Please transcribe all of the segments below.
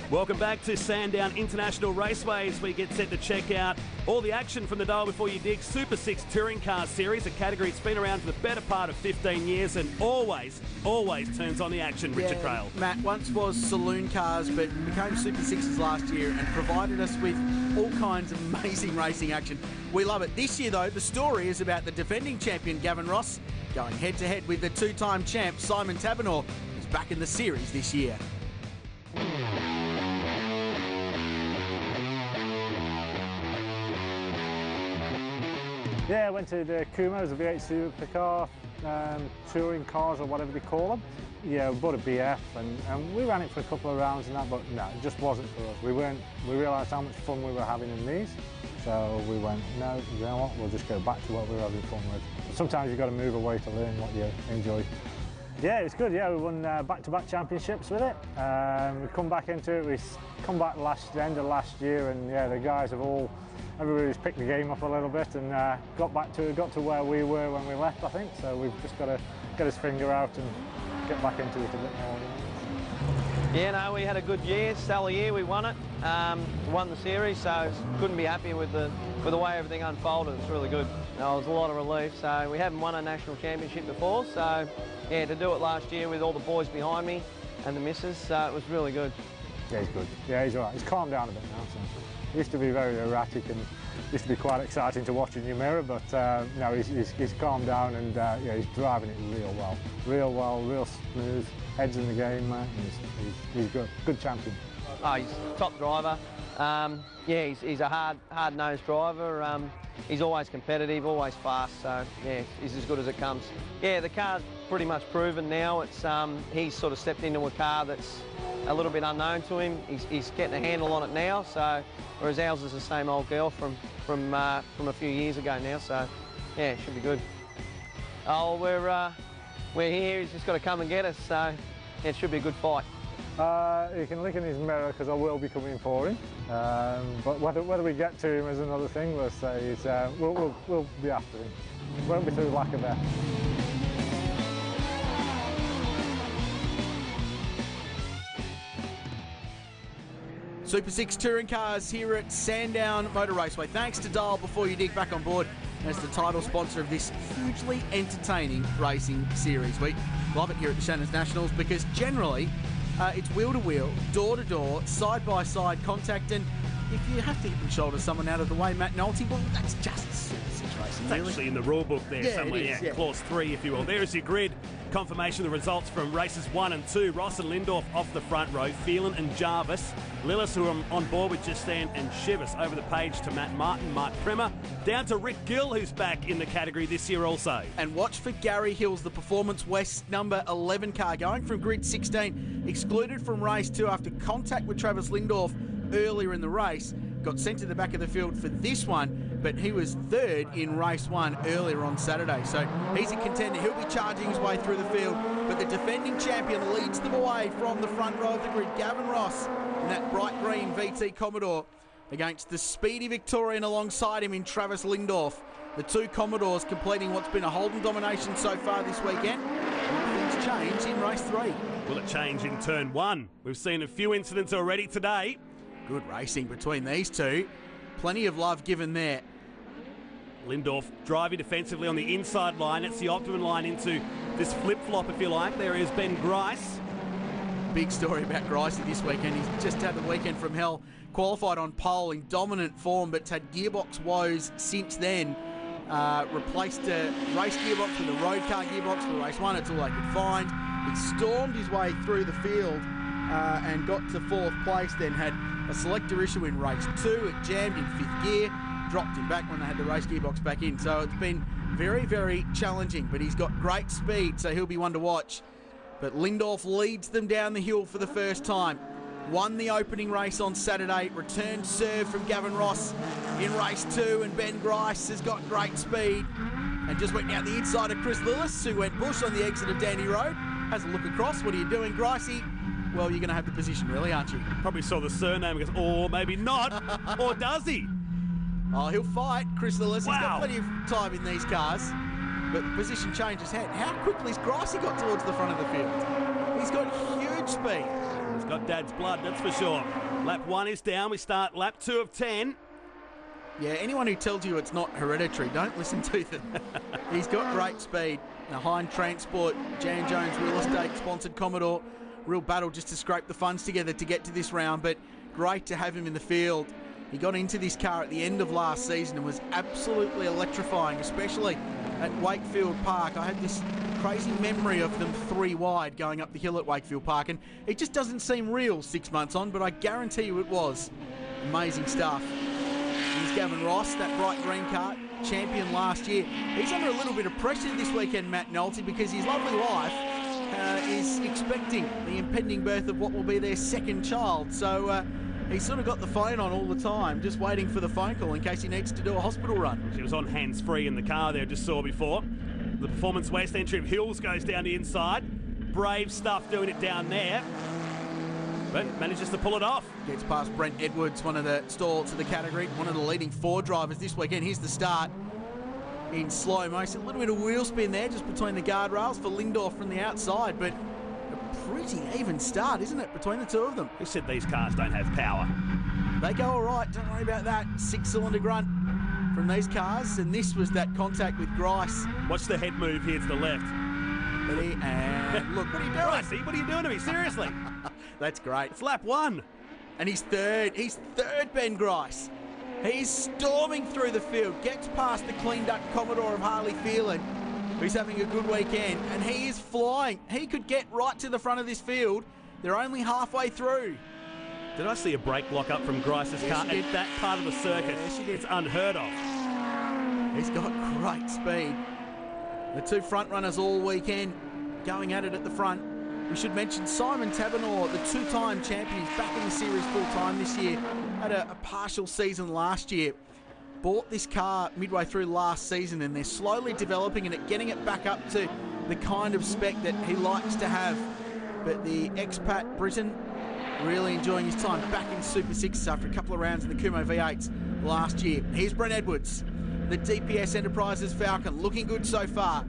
Welcome back to Sandown International Raceway as we get set to check out all the action from the Dial Before You Dig Super 6 Touring Car Series, a category that's been around for the better part of 15 years and always turns on the action, Richard Crail. Matt, once was saloon cars but became Super 6s last year and provided us with all kinds of amazing racing action. We love it. This year, though, the story is about the defending champion, Gavin Ross, going head-to-head with the two-time champ, Simon Taberner, who's back in the series this year. Yeah, I went to the Kuma, it was a V8 supercar, touring cars or whatever they call them. Yeah, we bought a BF and we ran it for a couple of rounds and that, but no, it just wasn't for us. We realised how much fun we were having in these, so we went, no, you know what, we'll just go back to what we were having fun with. Sometimes you've got to move away to learn what you enjoy. Yeah, it's good, yeah, we won back-to-back championships with it. We come back into it, we come back end of last year, and yeah, the guys have everybody's picked the game up a little bit and got to where we were when we left, I think. So we've just got to get his finger out and get back into it a bit more. Yeah, no, we had a good year, stellar year. We won it, won the series, so couldn't be happier with the way everything unfolded. It's really good. It was a lot of relief. So we haven't won a national championship before, so yeah, to do it last year with all the boys behind me and the missus, it was really good. Yeah, he's good. Yeah, he's all right. He's calmed down a bit now. So. He used to be very erratic and used to be quite exciting to watch in your mirror, but no, he's calmed down and yeah, he's driving it real smooth, heads in the game, he's good champion. Oh, he's a top driver. Yeah, he's a hard-nosed driver. He's always competitive, always fast, so yeah, he's as good as it comes. Yeah, the car's pretty much proven now. It's he's sort of stepped into a car that's a little bit unknown to him. He's getting a handle on it now, so whereas ours is the same old girl from a few years ago now, so yeah, it should be good. Oh, we're here. He's just got to come and get us, so yeah, it should be a good fight. He can look in his mirror because I will be coming for him, but whether we get to him is another thing. We'll say we'll be after him. Won't be through lack of effort. Super 6 touring cars here at Sandown Motor Raceway. Thanks to Dial Before You Dig, back on board as the title sponsor of this hugely entertaining racing series. We love it here at the Shannons Nationals because generally it's wheel-to-wheel, door-to-door, side-by-side contact, and if you have to hip and shoulder someone out of the way, Matt Nolte, well, that's just Super 6 racing. It's really. Actually in the rule book there somewhere, yeah. Clause 3, if you will. There's your grid. Confirmation of the results from races 1 and 2. Ross and Lindorf off the front row. Phelan and Jarvis. Lillis, who are on board with Justin and Shivers. Over the page to Matt Martin, Mark Primer. Down to Rick Gill, who's back in the category this year also. And watch for Gary Hills, the Performance West number 11 car, going from grid 16, excluded from race 2 after contact with Travis Lindorf earlier in the race. Got sent to the back of the field for this one, but he was third in race 1 earlier on Saturday. So he's a contender. He'll be charging his way through the field, but the defending champion leads them away from the front row of the grid. Gavin Ross in that bright green VT Commodore against the speedy Victorian alongside him in Travis Lindorf. The two Commodores completing what's been a Holden domination so far this weekend. Will things change in race 3? Will it change in turn 1? We've seen a few incidents already today. Good racing between these two. Plenty of love given there. Lindorf driving defensively on the inside line. It's the optimum line into this flip-flop, if you like. There is Ben Grice. Big story about Grice this weekend. He's just had the weekend from hell. Qualified on pole in dominant form, but had gearbox woes since then. Replaced a race gearbox with a road car gearbox for race 1. It's all they could find. He stormed his way through the field and got to 4th place, then had a selector issue in race 2. It jammed in 5th gear, dropped him back when they had the race gearbox back in. So it's been very, very challenging, but he's got great speed, so he'll be one to watch. But Lindorf leads them down the hill for the first time. Won the opening race on Saturday, returned serve from Gavin Ross in race 2, and Ben Grice has got great speed and just went down the inside of Chris Lillis, who went bush on the exit of Dandy Road. Has a look across. What are you doing, Gricey? Well, you're going to have the position, really, aren't you? Probably saw the surname and goes, or maybe not. Or does he? Oh, he'll fight, Chris Lillis. Wow. He's got plenty of time in these cars. But the position changes hand. How quickly has Gricey got towards the front of the field? He's got huge speed. He's got Dad's blood, that's for sure. Lap 1 is down. We start lap 2 of 10. Yeah, anyone who tells you it's not hereditary, don't listen to them. He's got great speed. The Hind Transport, Jan Jones Real Estate sponsored Commodore. Real battle just to scrape the funds together to get to this round, but great to have him in the field. He got into this car at the end of last season and was absolutely electrifying, especially at Wakefield Park. I had this crazy memory of them 3 wide going up the hill at Wakefield Park, and it just doesn't seem real 6 months on, but I guarantee you it was. Amazing stuff. Here's Gavin Ross, that bright green car, champion last year. He's under a little bit of pressure this weekend, Matt Nolte, because his lovely wife is expecting the impending birth of what will be their second child. So he's sort of got the phone on all the time, just waiting for the phone call in case he needs to do a hospital run. She was on hands-free in the car there, just saw before. The Performance West entry of Hills goes down the inside. Brave stuff doing it down there, but manages to pull it off. Gets past Brent Edwards, one of the stalwarts of the category, one of the leading 4 drivers this weekend. Here's the start in slow motion. A little bit of wheel spin there just between the guardrails for Lindorf from the outside, but a pretty even start, isn't it, between the two of them? Who said these cars don't have power? They go all right, don't worry about that. 6-cylinder grunt from these cars, and this was that contact with Grice. Watch the head move here to the left. And look, what are you doing? Gricey, what are you doing to me? Seriously? That's great. It's lap 1. And he's third, Ben Grice. He's storming through the field, gets past the cleaned up Commodore of Harley Phelan, who's having a good weekend, and he is flying. He could get right to the front of this field. They're only halfway through. Did I see a brake block up from Grice's car at that part of the circuit? Yes, you did. It's unheard of. He's got great speed. The 2 front runners all weekend going at it at the front. We should mention Simon Tabanor, the 2-time champion. He's back in the series full-time this year. Had a partial season last year. Bought this car midway through last season, and they're slowly developing it, getting it back up to the kind of spec that he likes to have. But the expat Britain really enjoying his time back in Super 6s after a couple of rounds in the Kumo V8s last year. Here's Brent Edwards, the DPS Enterprises Falcon, looking good so far.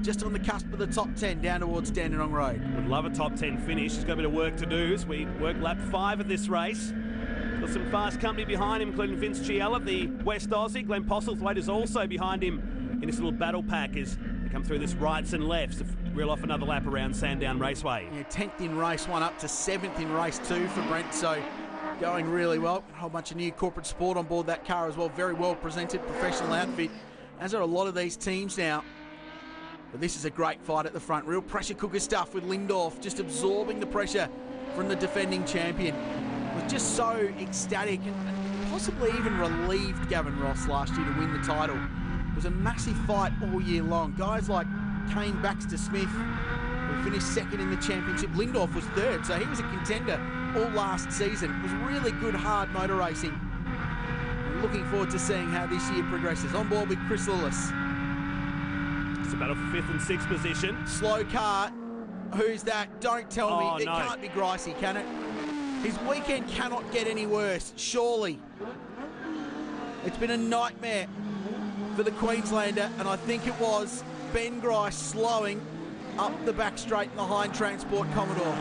Just on the cusp of the top 10 down towards Dandenong Road. Would love a top 10 finish. He's got a bit of work to do as we work lap 5 of this race. Got some fast company behind him, including Vince Chiella, the West Aussie. Glenn Postlethwaite is also behind him in this little battle pack as they come through this rights and lefts to reel off another lap around Sandown Raceway. Yeah, 10th in race 1 up to 7th in race 2 for Brent, so going really well. A whole bunch of new corporate support on board that car as well. Very well presented, professional outfit, as are a lot of these teams now. But this is a great fight at the front. Real pressure cooker stuff with Lindorf just absorbing the pressure from the defending champion. Was just so ecstatic and possibly even relieved Gavin Ross last year to win the title. It was a massive fight all year long. Guys like Kane Baxter-Smith, who finished 2nd in the championship. Lindorf was 3rd, so he was a contender all last season. It was really good, hard motor racing. We're looking forward to seeing how this year progresses. On board with Chris Lillis. It's a battle for 5th and 6th position. Slow car. Who's that? Don't tell me. It can't be Gricey, can it? His weekend cannot get any worse, surely. It's been a nightmare for the Queenslander, and I think it was Ben Grice slowing up the back straight in the Hind Transport Commodore.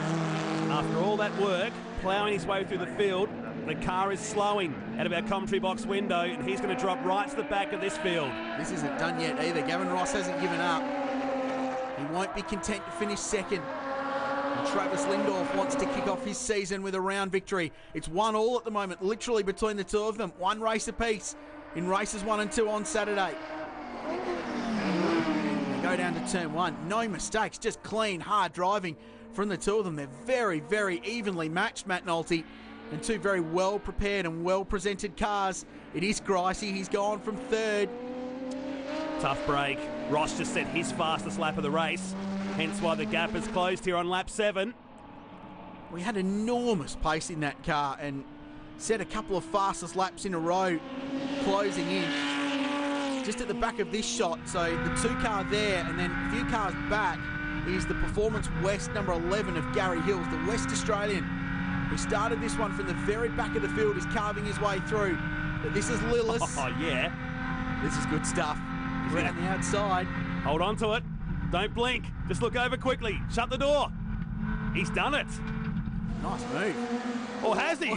After all that work, ploughing his way through the field, the car is slowing out of our commentary box window, and he's going to drop right to the back of this field. This isn't done yet either. Gavin Ross hasn't given up. He won't be content to finish 2nd. And Travis Lindorf wants to kick off his season with a round victory. It's 1-1 at the moment, literally between the two of them. 1 race apiece in races 1 and 2 on Saturday. They go down to turn 1. No mistakes, just clean, hard driving from the two of them. They're very, very evenly matched, Matt Nolte. And 2 very well prepared and well presented cars. It is Gricey. He's gone from 3rd. Tough break. Ross just set his fastest lap of the race, hence why the gap is closed here on lap 7. We had enormous pace in that car and set a couple of fastest laps in a row, closing in. Just at the back of this shot, so the 2 car there and then a few cars back is the Performance West number 11 of Gary Hills, the West Australian, who started this one from the very back of the field, is carving his way through. But this is Lillis. Oh, yeah. This is good stuff. He's around the outside. Hold on to it. Don't blink. Just look over quickly. Shut the door. He's done it. Nice move. Or has he?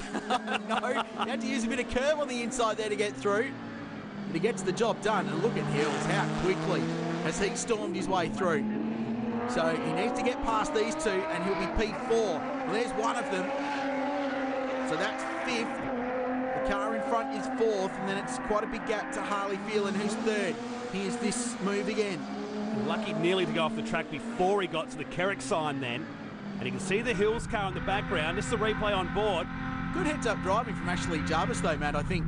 No, he had to use a bit of curve on the inside there to get through. But he gets the job done. And look at Hills, how quickly has he stormed his way through. So he needs to get past these two and he'll be P4. Well, there's one of them. So that's 5th. The car in front is 4th, and then it's quite a big gap to Harley Phelan, who's 3rd. Here's this move again. Lucky nearly to go off the track before he got to the Kerrick sign then. And you can see the Hills car in the background. This is the replay on board. Good heads-up driving from Ashley Jarvis, though, Matt. I think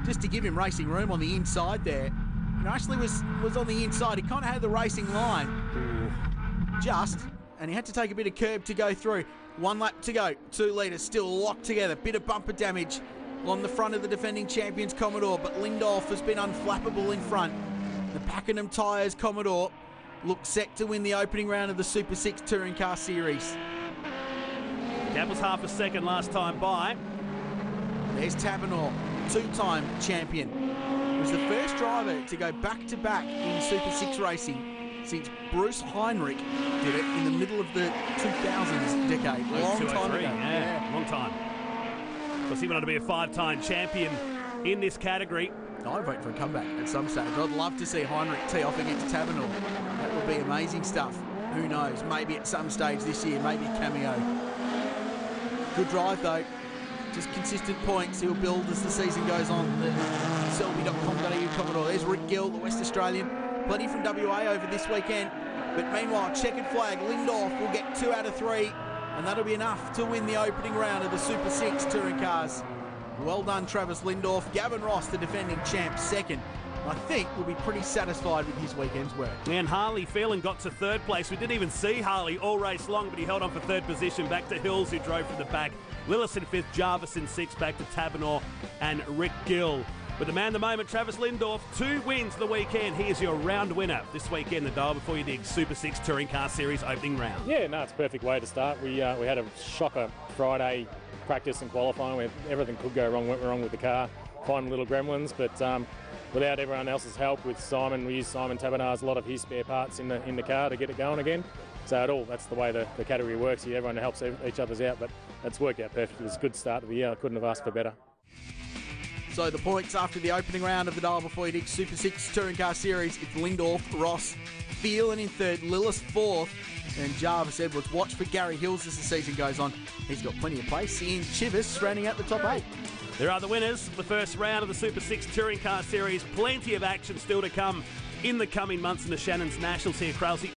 just to give him racing room on the inside there. You know, Ashley was on the inside. He kind of had the racing line. And he had to take a bit of curb to go through. 1 lap to go. 2 litres still locked together. Bit of bumper damage on the front of the defending champions Commodore, but Lindolf has been unflappable in front. The Pakenham tyres Commodore look set to win the opening round of the Super 6 Touring Car Series. That was half a second last time by. There's Tabernaur, 2-time champion. He was the first driver to go back-to-back in Super 6 racing since Bruce Heinrich did it in the middle of the 2000s decade. Long time ago. Yeah, long time. Because he wanted to be a 5-time champion in this category. I'd vote for a comeback at some stage. I'd love to see Heinrich tee off against Tabernaur. That would be amazing stuff. Who knows? Maybe at some stage this year, maybe a cameo. Good drive though. Just consistent points he'll build as the season goes on. The Selby.com.au Commodore. There's Rick Gill, the West Australian. Plenty from WA over this weekend. But meanwhile, checkered flag. Lindorf will get 2 out of 3. And that'll be enough to win the opening round of the Super 6 Touring Cars. Well done, Travis Lindorf. Gavin Ross, the defending champ, 2nd. I think we'll be pretty satisfied with his weekend's work. And Harley Phelan got to 3rd place. We didn't even see Harley all race long, but he held on for 3rd position. Back to Hills, who drove from the back. Lillis in 5th, Jarvis in 6th, back to Tabernaur and Rick Gill. With the man of the moment, Travis Lindorf, 2 wins the weekend. He is your round winner this weekend. The dial before you the Super 6 Touring Car Series opening round. Yeah, no, it's a perfect way to start. We had a shocker Friday practice and qualifying where everything could go wrong, went wrong with the car. Final little gremlins, but without everyone else's help with Simon, we used Simon Tabernaur's, a lot of his spare parts in the car to get it going again. So that's the way the category works here. Everyone helps each other's out, but it's worked out perfectly. It's a good start to the year. I couldn't have asked for better. So the points after the opening round of the Dial Before You Dig Super 6 Touring Car Series, it's Lindorf, Ross, Phelan in 3rd, Lillis 4th, and Jarvis Edwards. Watch for Gary Hills as the season goes on. He's got plenty of pace. Ian Chivas rounding out the top 8. There are the winners of the first round of the Super 6 Touring Car Series. Plenty of action still to come in the coming months in the Shannon's Nationals here, Krause.